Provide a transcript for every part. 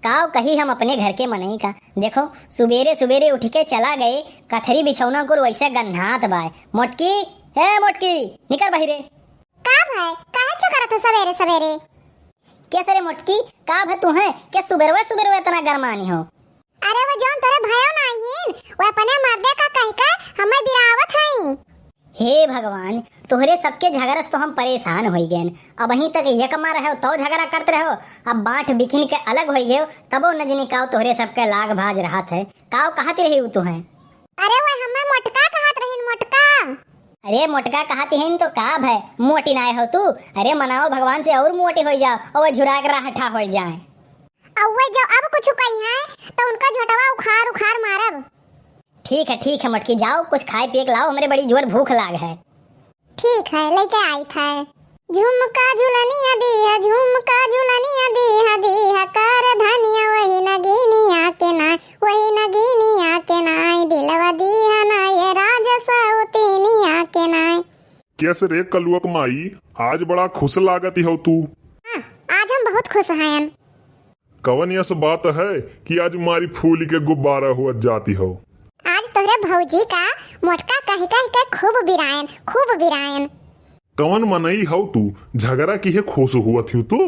काव कही हम अपने घर के मनई का। देखो सुबेरे सुबेरे उठ के चला गए, कथरी बिछौना को वैसे गन्हात बाय। मोटकी, हे मोटकी, निकल बहिरे। का भाई काहे चकरत हो सवेरे सवेरे? कैसे रे मोटकी, का भे तू है क्या सुबेरवा सुबेरवा इतना गरमानी हो? अरे वो जौन तोरे भयो नाहीन वो अपने मर्दे का कह के हमें बिरावत हई। हे भगवान, तोहरे सबके झगड़ा से तो हम परेशान हो गए। अब वहीं तक यकमा रहे तो झगड़ा करते रहो, अब बांट बिखिन के अलग हो गए तबो न जनी काव तोहरे सबके लाग भाज रहा है। काव कहती रही तू है? अरे वो हमें मोटका कहत रहीन, मोटका। अरे मोटका कहती है तो का भय मोटी नाय हो तू? अरे मनाओ भगवान से और मोटी हो जाओ और झुरा के राहठा हो जाए। अब वो जो अब कुछ कही है तो उनका झोटवा उखाड़ उखाड़ मारब। ठीक है मोटकी, जाओ कुछ खाए पिए लाओ, हमरे बड़ी जोर भूख लाग है। ठीक है लेके आई था। झुमका झुलनिया दी है, झुमका झुलनिया दी है कर धनिया वही नगीनिया के नाय, वही नगीनिया के नाय दिलवा दी है ना ये राजसौतीनिया के नाय। कैसे रे कलुअक माई, आज बड़ा खुश लागती हो तू। हाँ, आज हम बहुत खुश हैं। कवन यस बात है कि आज मारी फूल के गुब्बारा हुआ जाती हो? आज तोहरे भौजी का मोटका कह के खूब बिरायन। कवन मनई हो तू, झगड़ा की है खुश हुआ थी तू?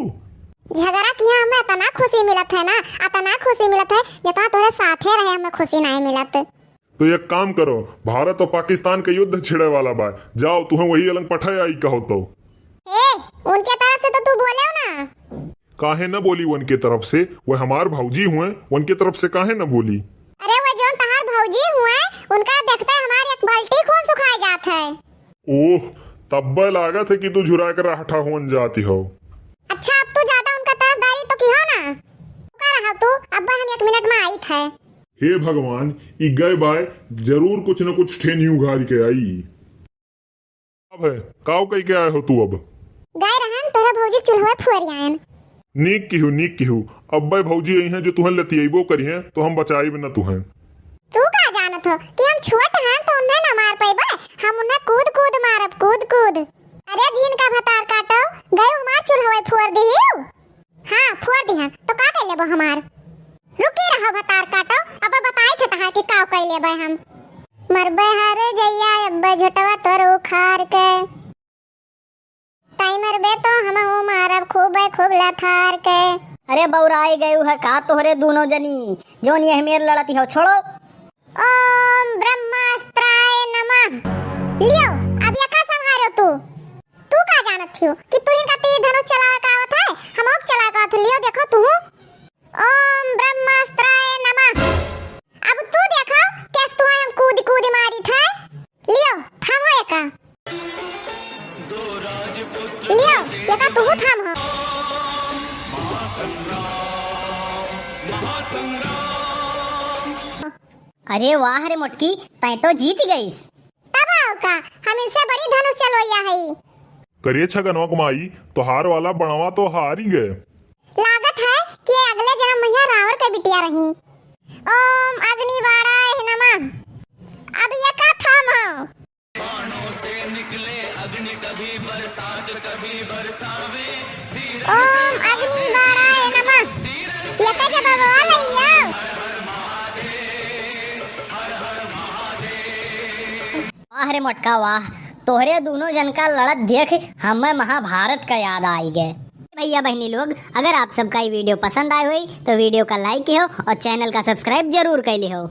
झगड़ा किया हमें इतना खुशी मिलत है ना, इतना खुशी मिलत है जितना तोरे साथे रहे हमें खुशी नहीं मिलत। तो एक काम करो, भारत और पाकिस्तान का युद्ध छिड़े वाला बा, जाओ तुम्हें वही अलग पठाए आई कहो तो। ए, उनके तरफ से तो तू बोले ना। काहे न बोली उनके तरफ से? वो हमार भौजी हुए, उनके तरफ से काहे न बोली? अरे वो जो तहार भौजी हुए उनका देखते हमारे एक बाल्टी खून सुखाई जात है। ओह, तब लागत है कि तू झुरा कर राहठा हुन जाती हो। अच्छा अब तू ज्यादा उनका तरफदारी तो की हो ना। का रहा तू? अब हम 1 मिनट में आई थे। हे भगवान, ई गए बाय जरूर कुछ न कुछ ठेनी उघाड़ के आई। अब है काव कई के आए हो तू? अब गए रहन तोरे भौजी चूल्हा फुरियान। नीक की हूँ। अब भौजी यही हैं जो तुहन लतियबो करी हैं तो हम बचाई भी न तुहन। तू का जानत हो कि हम छोट हैं तो उन्हें न मार पाइबे, हम उन्हें कूद कूद मारब, कूद। अरे झीन का भतार काटो, गए हमार चूल्हा फोड़ दिहियो। हां फोड़ दिहन तो का कर लेबो हमार? रुकी रहो भतार काटो, अब बताई थे तहां कि का कर लेबे हम। मरबे हरे जइया अब झटवा तोर उखाड़ के, टाइमर बे तो हम वो मारब खूब लथार के। अरे बौराई गए है का तोहरे दोनों जनी जोन ये मेर लड़ती हो? छोड़ो। ओम ब्रह्मास्त्राय नमः। लियो अब ये का संहारो तू का जानत थियो कि तू इनका तीर धनुष चलावे का आवत है, हम ook चला का तो लियो देखो तू। ओम ब्रह्मास्त्राय नमः। अब तू देखो कैसे तू हम कूद मारी था। लियो थामो एका, लियो एका तू थाम हो। अरे वाह रे मोटकी, तै तो जीत गईस। तब आओ का हम इनसे बड़ी धनुष चलोया है। करे छगनवा कुमाई, तोहार वाला बनवा तो हार ही गए। लागत है कि अगले जन्म में रावण के बिटिया रही। ओम अग्निवाराय नमः। अब ये का थाम हो। बाणों से निकले अग्नि कभी बरसात कभी बरसावे। ओम अग्निवाराय नमः। ये का जवाब वाला लियो। वाह रे मोटका वाह, तोहरे दोनों जन का लड़त देख हमें महाभारत का याद आई गए। भैया बहनी लोग, अगर आप सबका ये वीडियो पसंद आए हुई तो वीडियो का लाइक हो और चैनल का सब्सक्राइब जरूर कर ली हो।